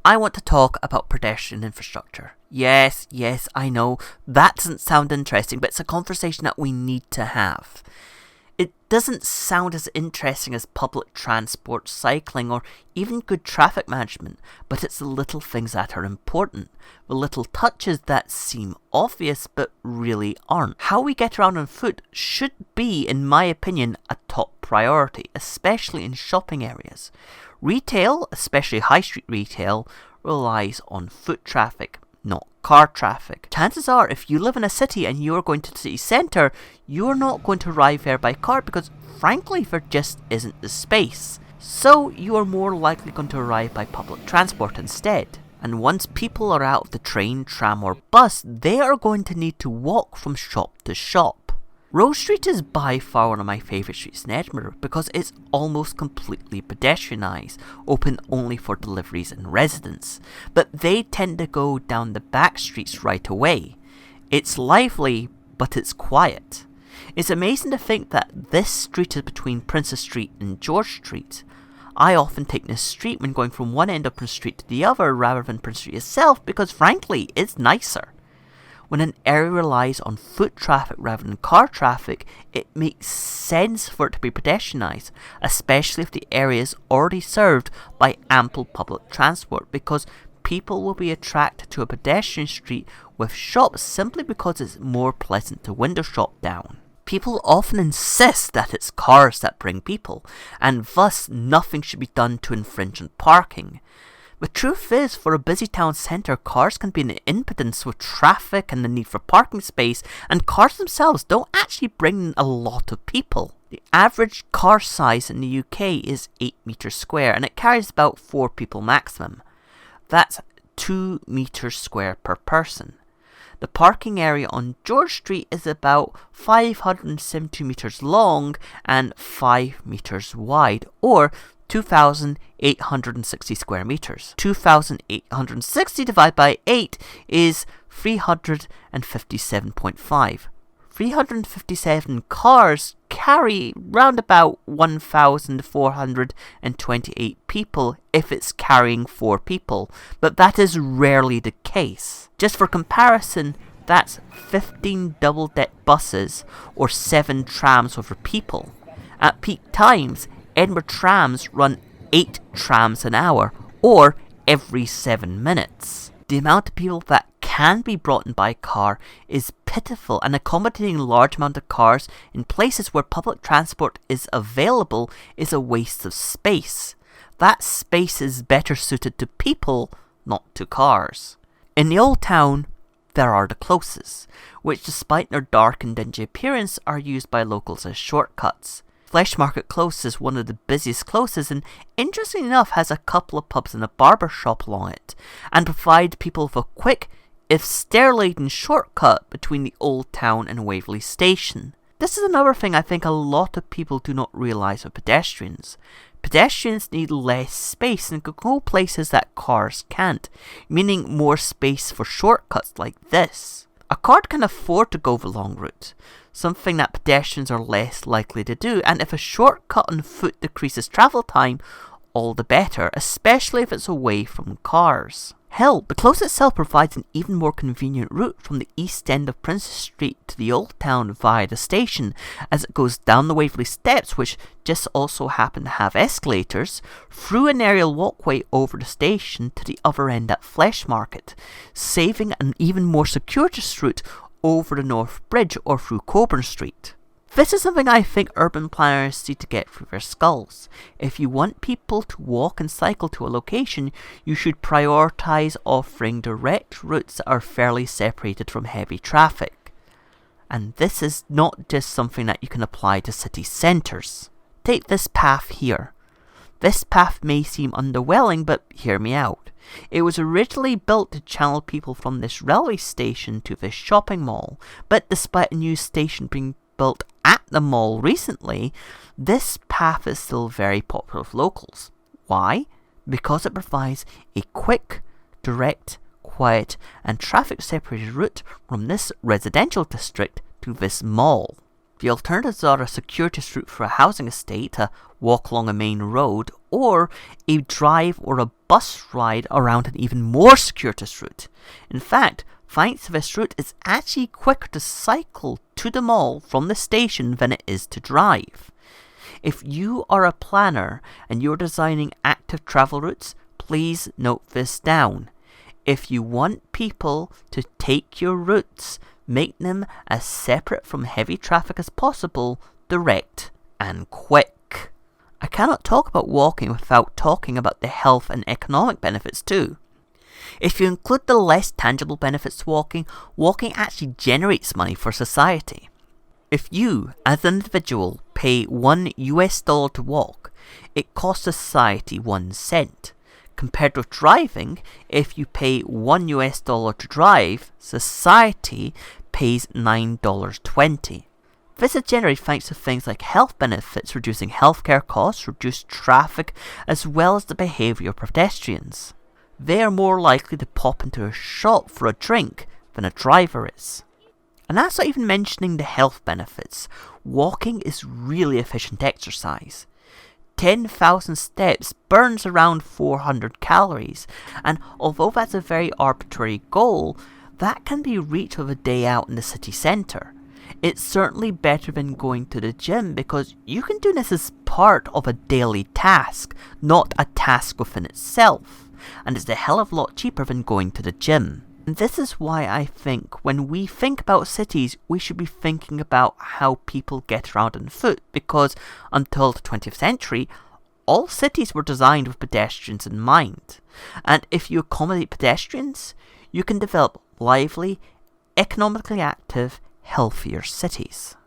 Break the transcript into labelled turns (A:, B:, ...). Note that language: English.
A: I want to talk about pedestrian infrastructure. Yes, I know, that doesn't sound interesting, but it's a conversation that we need to have. It doesn't sound as interesting as public transport, cycling, or even good traffic management, but it's the little things that are important, the little touches that seem obvious but really aren't. How we get around on foot should be, in my opinion, a top priority, especially in shopping areas. Retail, especially high street retail, relies on foot traffic, not car traffic. Chances are, if you live in a city and you're going to the city centre, you're not going to arrive there by car because, frankly, there just isn't the space. So you are more likely going to arrive by public transport instead. And once people are out of the train, tram or bus, they are going to need to walk from shop to shop. Rose Street is by far one of my favourite streets in Edinburgh because it's almost completely pedestrianised, open only for deliveries and residents, but they tend to go down the back streets right away. It's lively, but it's quiet. It's amazing to think that this street is between Princess Street and George Street. I often take this street when going from one end of Princess Street to the other rather than Princess Street itself because frankly it's nicer. When an area relies on foot traffic rather than car traffic, it makes sense for it to be pedestrianised, especially if the area is already served by ample public transport, because people will be attracted to a pedestrian street with shops simply because it's more pleasant to window shop down. People often insist that it's cars that bring people, and thus nothing should be done to infringe on parking. The truth is, for a busy town centre, cars can be an impedance with traffic and the need for parking space, and cars themselves don't actually bring in a lot of people. The average car size in the UK is 8 metres square, and it carries about 4 people maximum. That's 2 metres square per person. The parking area on George Street is about 572 metres long and 5 metres wide, or 2,860 square metres. 2,860 divided by 8 is 357.5. 357 cars carry round about 1,428 people if it's carrying 4 people, but that is rarely the case. Just for comparison, that's 15 double-deck buses or 7 trams over people. At peak times, Edinburgh trams run 8 trams an hour, or every 7 minutes. The amount of people that can be brought in by car is pitiful, and accommodating a large amount of cars in places where public transport is available is a waste of space. That space is better suited to people, not to cars. In the Old Town, there are the closes, which despite their dark and dingy appearance are used by locals as shortcuts. Flesh Market Close is one of the busiest closes and, interestingly enough, has a couple of pubs and a barber shop along it, and provide people with a quick, if stair-laden shortcut between the Old Town and Waverley Station. This is another thing I think a lot of people do not realise with pedestrians. Pedestrians need less space and can go places that cars can't, meaning more space for shortcuts like this. A car can afford to go the long route, something that pedestrians are less likely to do, and if a shortcut on foot decreases travel time, all the better, especially if it's away from cars. Hell, the close itself provides an even more convenient route from the east end of Princess Street to the Old Town via the station, as it goes down the Waverley Steps, which just also happen to have escalators, through an aerial walkway over the station to the other end at Flesh Market, saving an even more circuitous route over the North Bridge or through Coburn Street. This is something I think urban planners need to get through their skulls. If you want people to walk and cycle to a location, you should prioritise offering direct routes that are fairly separated from heavy traffic. And this is not just something that you can apply to city centres. Take this path here. This path may seem underwhelming, but hear me out. It was originally built to channel people from this railway station to this shopping mall, but despite a new station being built at the mall recently, this path is still very popular with locals. Why? Because it provides a quick, direct, quiet and traffic separated route from this residential district to this mall. The alternatives are a circuitous route for a housing estate, a walk along a main road, or a drive or a bus ride around an even more circuitous route. In fact, thanks to this route, it's actually quicker to cycle to the mall from the station than it is to drive. If you are a planner and you're designing active travel routes, please note this down. If you want people to take your routes, make them as separate from heavy traffic as possible, direct and quick. I cannot talk about walking without talking about the health and economic benefits too. If you include the less tangible benefits to walking, walking actually generates money for society. If you, as an individual, pay $1 to walk, it costs society 1 cent. Compared with driving, if you pay $1 to drive, society pays $9.20. This is generated thanks to things like health benefits, reducing healthcare costs, reduced traffic, as well as the behaviour of pedestrians. They are more likely to pop into a shop for a drink than a driver is. And that's not even mentioning the health benefits. Walking is really efficient exercise. 10,000 steps burns around 400 calories, and although that's a very arbitrary goal, that can be reached with a day out in the city centre. It's certainly better than going to the gym because you can do this as part of a daily task, not a task within itself, and it's a hell of a lot cheaper than going to the gym. And this is why I think when we think about cities, we should be thinking about how people get around on foot, because until the 20th century, all cities were designed with pedestrians in mind. And if you accommodate pedestrians, you can develop lively, economically active, healthier cities.